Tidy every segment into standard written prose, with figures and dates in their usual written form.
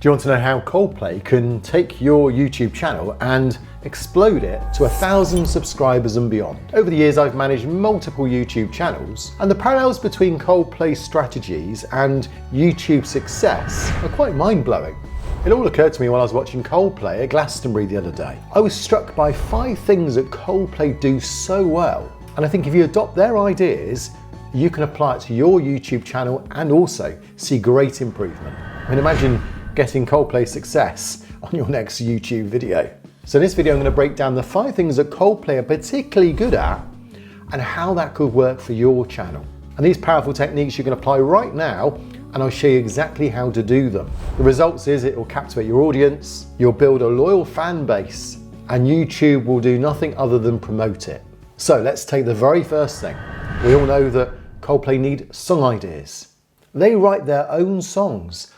Do you want to know how Coldplay can take your YouTube channel and explode it to 1,000 subscribers and beyond? Over the years, I've managed multiple YouTube channels, and the parallels between Coldplay's strategies and YouTube success are quite mind-blowing. It all occurred to me while I was watching Coldplay at Glastonbury the other day. I was struck by 5 things that Coldplay do so well, and I think if you adopt their ideas, you can apply it to your YouTube channel and also see great improvement. I mean, imagine getting Coldplay success on your next YouTube video. So in this video, I'm going to break down the 5 things that Coldplay are particularly good at and how that could work for your channel. And these powerful techniques you can apply right now, and I'll show you exactly how to do them. The results is it will captivate your audience, you'll build a loyal fan base, and YouTube will do nothing other than promote it. So let's take the very first thing. We all know that Coldplay need song ideas. They write their own songs,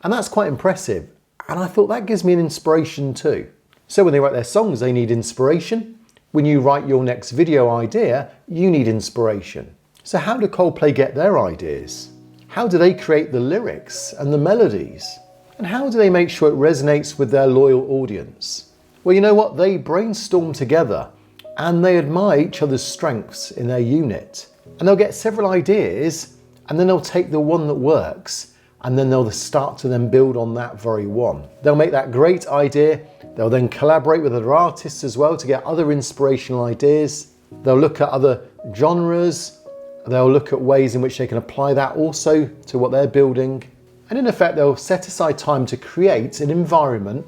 and that's quite impressive. And I thought that gives me an inspiration too. So when they write their songs, they need inspiration. When you write your next video idea, you need inspiration. So how do Coldplay get their ideas? How do they create the lyrics and the melodies? And how do they make sure it resonates with their loyal audience? Well, you know what? They brainstorm together and they admire each other's strengths in their unit. And they'll get several ideas and then they'll take the one that works and then they'll start to then build on that very one. They'll make that great idea. They'll then collaborate with other artists as well to get other inspirational ideas. They'll look at other genres. They'll look at ways in which they can apply that also to what they're building. And in effect, they'll set aside time to create an environment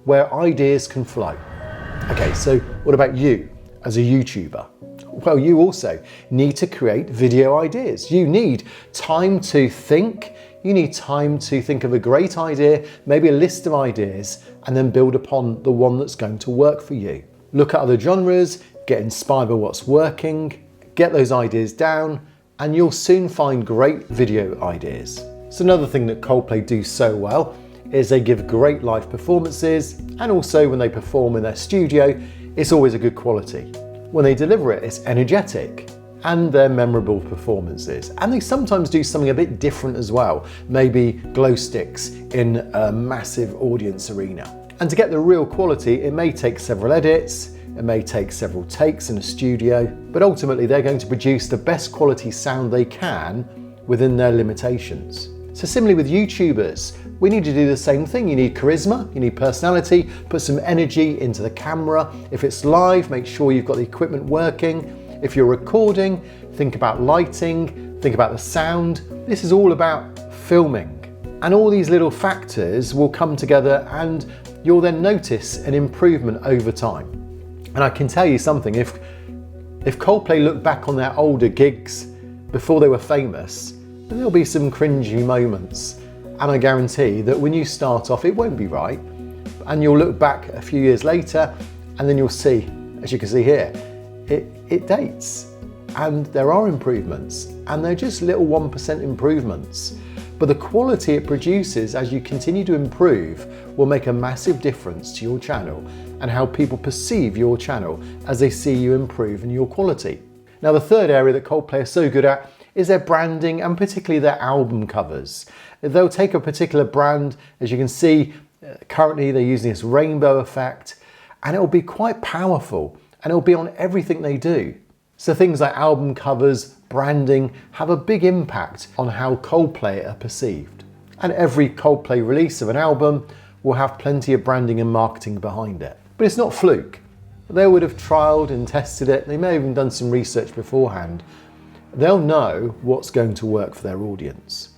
where ideas can flow. Okay, so what about you as a YouTuber? Well, you also need to create video ideas. You need time to think. You need time to think of a great idea, maybe a list of ideas, and then build upon the one that's going to work for you. Look at other genres, get inspired by what's working, get those ideas down, and you'll soon find great video ideas. So another thing that Coldplay do so well is they give great live performances, and also when they perform in their studio, it's always a good quality. When they deliver it, it's energetic, and they're memorable performances. And they sometimes do something a bit different as well, maybe glow sticks in a massive audience arena. And to get the real quality, it may take several edits, it may take several takes in a studio, but ultimately they're going to produce the best quality sound they can within their limitations. So similarly with YouTubers, we need to do the same thing. You need charisma, you need personality, put some energy into the camera. If it's live, make sure you've got the equipment working. If you're recording, think about lighting, think about the sound. This is all about filming. And all these little factors will come together and you'll then notice an improvement over time. And I can tell you something, if Coldplay look back on their older gigs before they were famous, then there'll be some cringy moments. And I guarantee that when you start off, it won't be right. And you'll look back a few years later and then you'll see, as you can see here, it dates and there are improvements and they're just little 1% improvements. But the quality it produces as you continue to improve will make a massive difference to your channel and how people perceive your channel as they see you improve in your quality. Now, the third area that Coldplay are so good at is their branding and particularly their album covers. They'll take a particular brand, as you can see, currently they're using this rainbow effect, and it'll be quite powerful and it'll be on everything they do. So things like album covers, branding have a big impact on how Coldplay are perceived. And every Coldplay release of an album will have plenty of branding and marketing behind it. But it's not fluke. They would have trialed and tested it. They may have even done some research beforehand. They'll know what's going to work for their audience.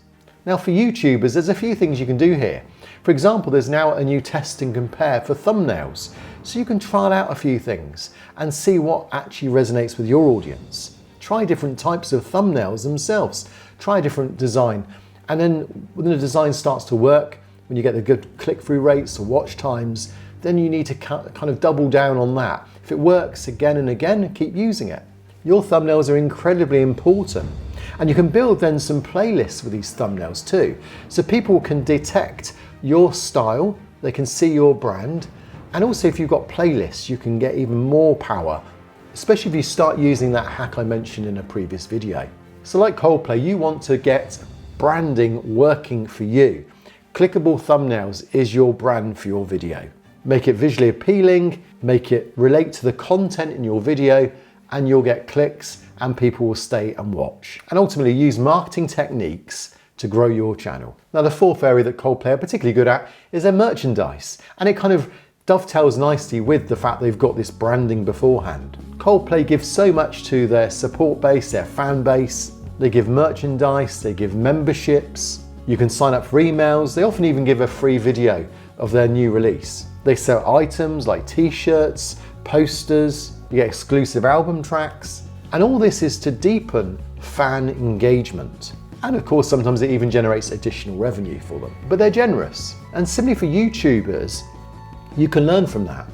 Now for YouTubers, there's a few things you can do here. For example, there's now a new test and compare for thumbnails. So you can trial out a few things and see what actually resonates with your audience. Try different types of thumbnails themselves. Try a different design. And then when the design starts to work, when you get the good click-through rates or watch times, then you need to kind of double down on that. If it works again and again, keep using it. Your thumbnails are incredibly important. And you can build then some playlists with these thumbnails too. So people can detect your style, they can see your brand, and also if you've got playlists, you can get even more power, especially if you start using that hack I mentioned in a previous video. So like Coldplay, you want to get branding working for you. Clickable thumbnails is your brand for your video. Make it visually appealing, make it relate to the content in your video, and you'll get clicks and people will stay and watch. And ultimately use marketing techniques to grow your channel. Now the fourth area that Coldplay are particularly good at is their merchandise. And it kind of dovetails nicely with the fact they've got this branding beforehand. Coldplay gives so much to their support base, their fan base. They give merchandise, they give memberships. You can sign up for emails. They often even give a free video of their new release. They sell items like t-shirts, posters, you get exclusive album tracks. And all this is to deepen fan engagement. And of course, sometimes it even generates additional revenue for them. But they're generous. And similarly for YouTubers, you can learn from that.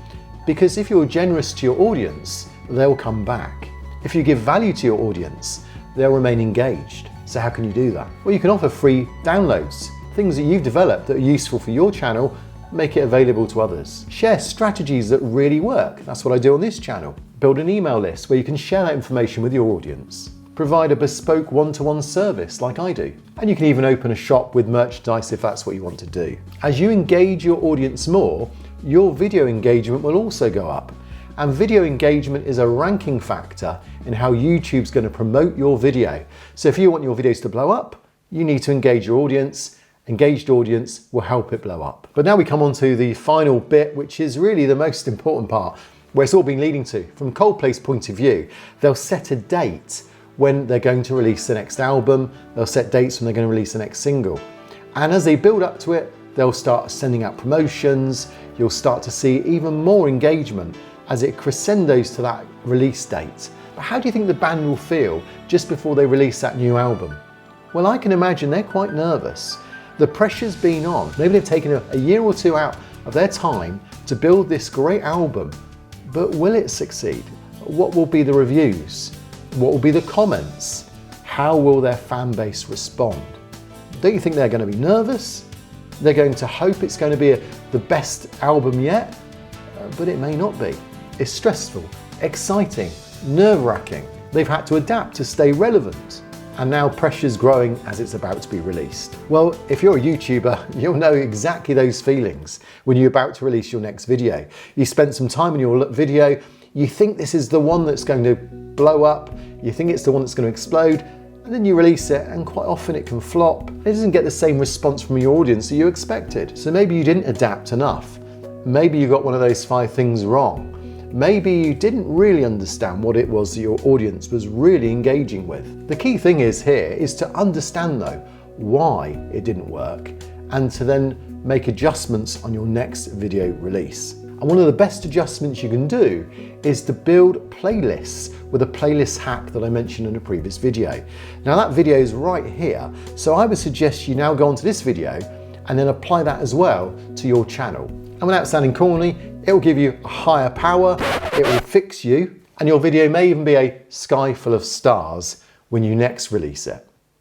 Because if you're generous to your audience, they'll come back. If you give value to your audience, they'll remain engaged. So how can you do that? Well, you can offer free downloads. Things that you've developed that are useful for your channel, make it available to others. Share strategies that really work. That's what I do on this channel. Build an email list where you can share that information with your audience. Provide a bespoke one-to-one service like I do. And you can even open a shop with merchandise if that's what you want to do. As you engage your audience more, your video engagement will also go up. And video engagement is a ranking factor in how YouTube's going to promote your video. So if you want your videos to blow up, you need to engage your audience. Engaged audience will help it blow up. But now we come on to the final bit, which is really the most important part, where it's all been leading to. From Coldplay's point of view, they'll set a date when they're going to release the next album. They'll set dates when they're going to release the next single. And as they build up to it, they'll start sending out promotions. You'll start to see even more engagement as it crescendos to that release date. But how do you think the band will feel just before they release that new album? Well, I can imagine they're quite nervous. The pressure's been on. Maybe they've taken a year or two out of their time to build this great album, but will it succeed? What will be the reviews? What will be the comments? How will their fan base respond? Don't you think they're going to be nervous? They're going to hope it's going to be the best album yet, but it may not be. It's stressful, exciting, nerve-wracking. They've had to adapt to stay relevant. And now pressure's growing as it's about to be released. Well, if you're a YouTuber, you'll know exactly those feelings when you're about to release your next video. You spent some time in your video, you think this is the one that's going to blow up, you think it's the one that's going to explode, and then you release it and quite often it can flop. It doesn't get the same response from your audience that you expected. So maybe you didn't adapt enough. Maybe you got one of those 5 things wrong. Maybe you didn't really understand what it was that your audience was really engaging with. The key thing is here is to understand though why it didn't work and to then make adjustments on your next video release. And one of the best adjustments you can do is to build playlists with a playlist hack that I mentioned in a previous video. Now that video is right here, so I would suggest you now go onto this video and then apply that as well to your channel. And without sounding corny, it will give you a higher power, it will fix you, and your video may even be a sky full of stars when you next release it.